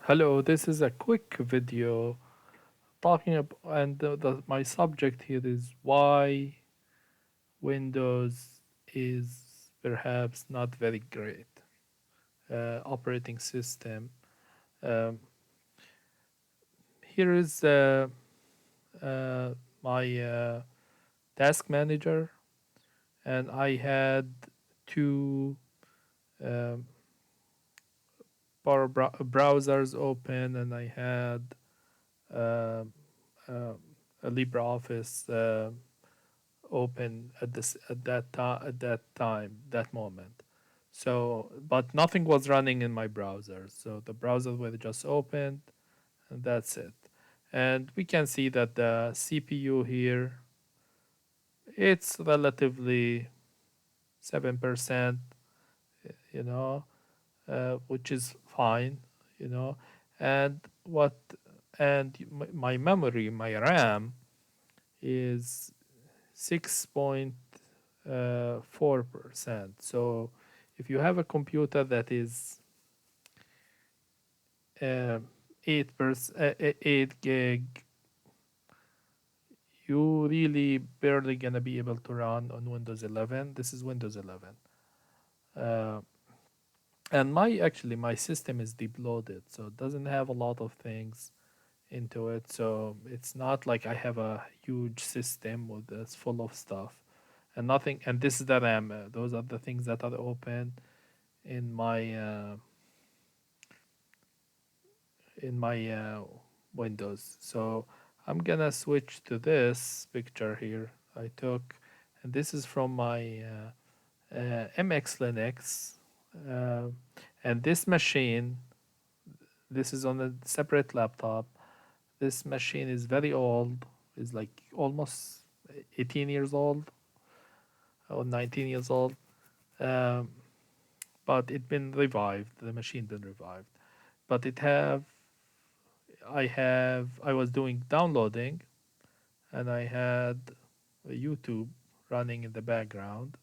Hello, this is a quick video talking about, and my subject here is why Windows is perhaps not very great operating system. Um, Here is uh, my task manager, and I had two um, browsers open, and I had uh, uh, a LibreOffice open at that moment. So, but nothing was running in my browser. So the browser was just opened, and that's it. And we can see that the CPU here, it's relatively 7%, you know, which is fine, you know. And what and my memory, my RAM is 6.4%. So if you have a computer that is uh, 8 gig, you really barely gonna be able to run on Windows 11. This is Windows 11. Uh, and my system is deep loaded, so it doesn't have a lot of things into it. So it's not like I have a huge system with that's full of stuff and nothing. And this is the RAM. Those are the things that are open in my Windows. So I'm gonna switch to this picture here I took, and this is from my MX Linux, uh, and this machine. This is on a separate laptop. This machine is very old. It's like almost 18 years old or 19 years old. Um, but it been revived. The machine been revived. But I was doing downloading, and I had YouTube running in the background.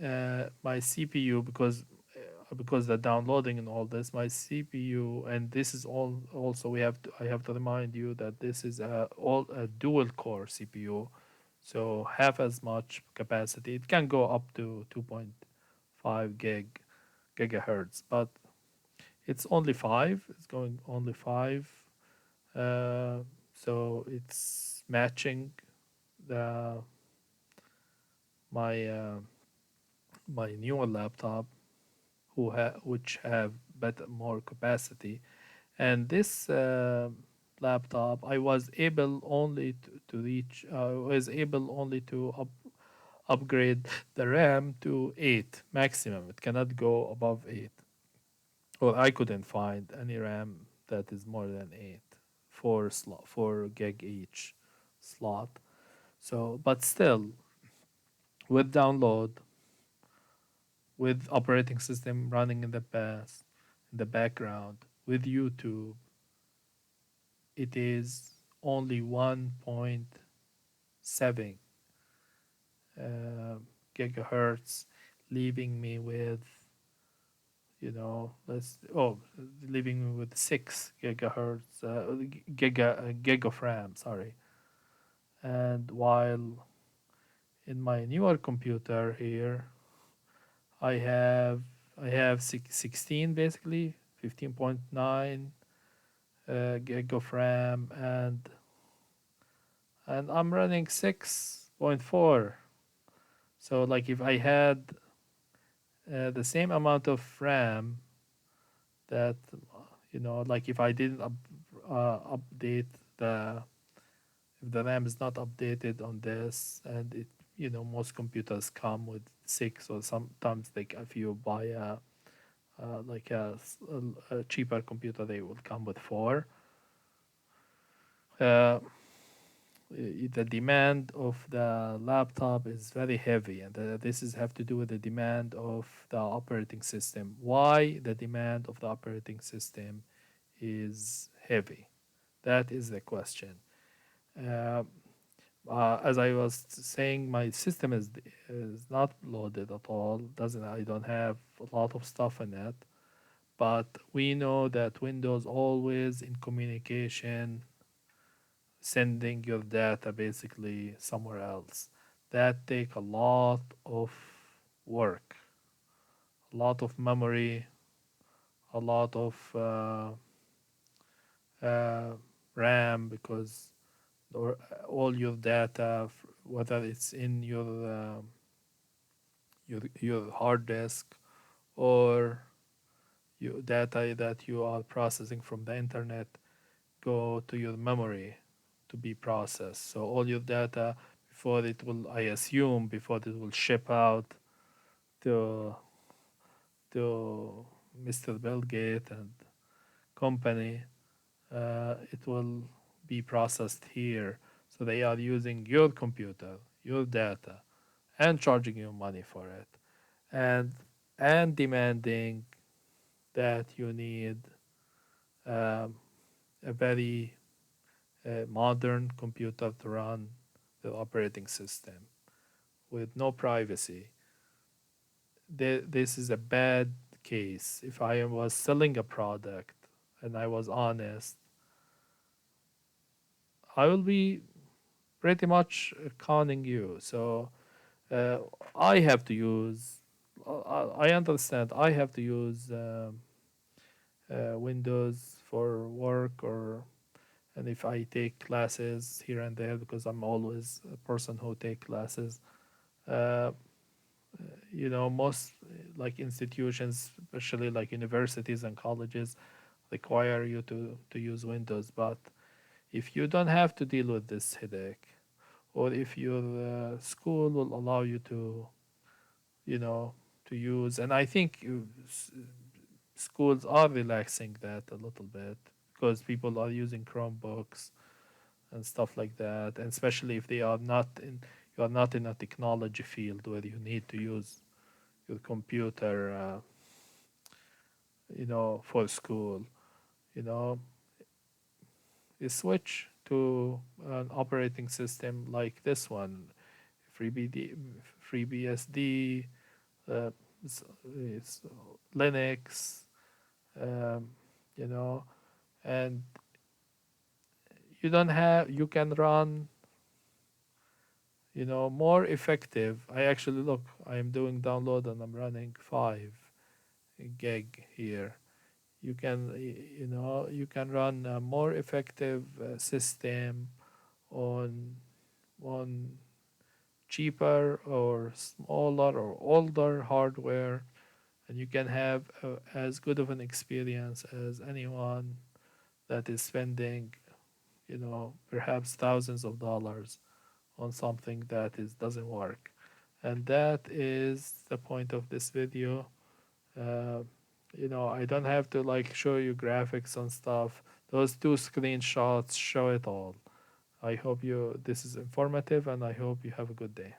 My CPU, because the downloading and all this, my CPU, and this is all also I have to remind you that this is a dual core CPU, so half as much capacity. It can go up to 2.5 gigahertz, but it's only five. It's going only five. Uh, so it's matching the my my newer laptop, which have better more capacity. And this laptop, I was able only to reach. I was able only to upgrade the RAM to 8 maximum. It cannot go above 8. Well, I couldn't find any RAM that is more than 8, 4 gig each slot. So, but still, with download, with operating system running in the background, with YouTube, it is only 1.7 uh, gigahertz, leaving me with, let's leaving me with 6 gigahertz, gig of RAM. Sorry. And while in my newer computer here, I have I have 16, basically 15.9 gig of RAM, and I'm running 6.4. So like if I had the same amount of RAM, that like if I didn't update the if the RAM is not updated on this, and most computers come with 6, or sometimes like if you buy like a cheaper computer, they will come with 4. uh, the demand of the laptop is very heavy, and this is have to do with the demand of the operating system. Why the demand of the operating system is heavy? That is the question. uh, as I was saying, my system is not loaded at all. Doesn't I don't have a lot of stuff in it, But we know that Windows always in communication, sending your data basically somewhere else. That take a lot of work, a lot of memory, a lot of uh, RAM because all your data, whether it's in your hard disk or your data that you are processing from the internet, go to your memory to be processed. So all your data before it will, I assume, before it will ship out to Mr. Bill Gates and company, it will be processed here. So they are using your computer, your data, and charging you money for it, and demanding that you need um, a very modern computer to run the operating system with no privacy. This is a bad case. If I was selling a product and I was honest, I will be pretty much conning you. So uh, I have to use. I understand. I have to use Windows for work, or and if I take classes here and there because I'm always a person who take classes. Uh, most like institutions, especially like universities and colleges, require you to use Windows. But if you don't have to deal with this headache, or if your school will allow you you know, to use, and I think schools are relaxing that a little bit because people are using Chromebooks and stuff like that, and especially if you are not in a technology field where you need to use your computer, for school, you know, you switch to an operating system like this one, FreeBD, FreeBSD, uh, it's Linux, um, you know, and you can run, more effective. I actually look, I am doing download and I'm running 5 gig here. You can run a more effective system on cheaper or smaller or older hardware, and you can have as good of an experience as anyone that is spending, perhaps thousands of dollars on something that doesn't work. And that is the point of this video. uh, I don't have to like show you graphics and stuff. Those two screenshots show it all. I hope you this is informative, and I hope you have a good day.